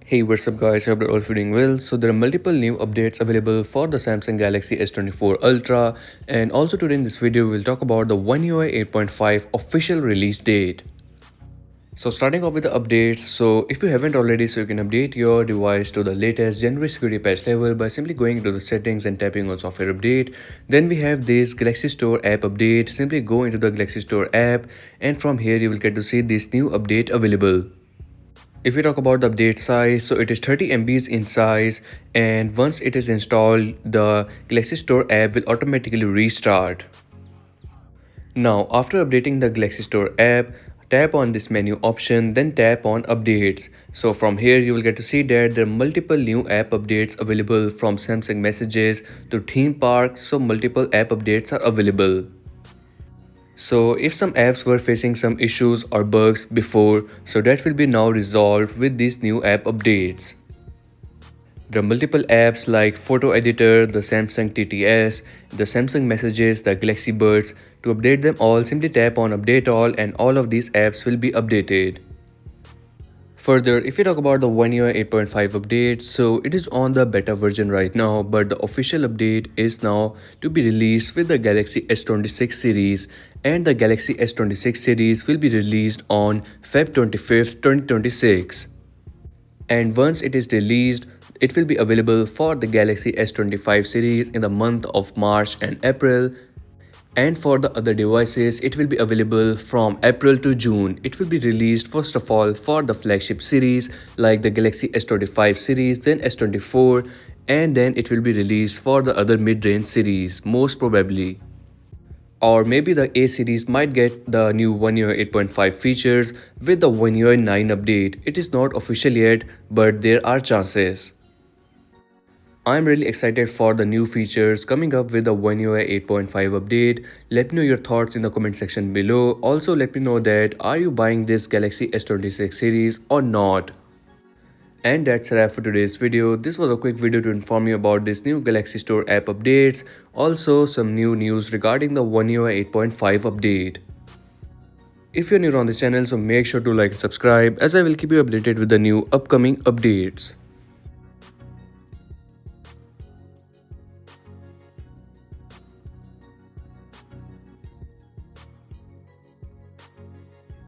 Hey, what's up guys, I hope you're all feeling well. So there are multiple new updates available for the Samsung Galaxy S24 Ultra, and also today in this video we'll talk about the One UI 8.5 official release date. So starting off with the updates, so if you haven't already, so you can update your device to the latest January security patch level by simply going to the settings and tapping on software update. Then we have this Galaxy Store app update. Simply go into the Galaxy Store app, and from here you will get to see this new update available. If we talk about the update size, so it is 30 MBs in size, and once it is installed, the Galaxy Store app will automatically restart. Now, after updating the Galaxy Store app, tap on this menu option, then tap on updates. So from here, you will get to see that there are multiple new app updates available from Samsung Messages to theme parks, so multiple app updates are available. So if some apps were facing some issues or bugs before, so that will be now resolved with these new app updates. There are multiple apps like Photo Editor, the Samsung TTS, the Samsung Messages, the Galaxy Buds. To update them all, simply tap on Update All and all of these apps will be updated. Further, if you talk about the One UI 8.5 update, so it is on the beta version right now, but the official update is now to be released with the Galaxy S26 series, and the Galaxy S26 series will be released on Feb 25th, 2026. And once it is released, it will be available for the Galaxy S25 series in the month of March and April. And for the other devices, it will be available from April to June. It will be released first of all for the flagship series like the Galaxy S25 series, then S24, and then it will be released for the other mid-range series, most probably. Or maybe the A series might get the new One UI 8.5 features with the One UI 9 update. It is not official yet, but there are chances. I'm really excited for the new features coming up with the One UI 8.5 update. Let me know your thoughts in the comment section below. Also let me know that are you buying this Galaxy S26 series or not. And that's a wrap for today's video. This was a quick video to inform you about this new Galaxy Store app updates. Also some new news regarding the One UI 8.5 update. If you're new on this channel, so make sure to like and subscribe as I will keep you updated with the new upcoming updates.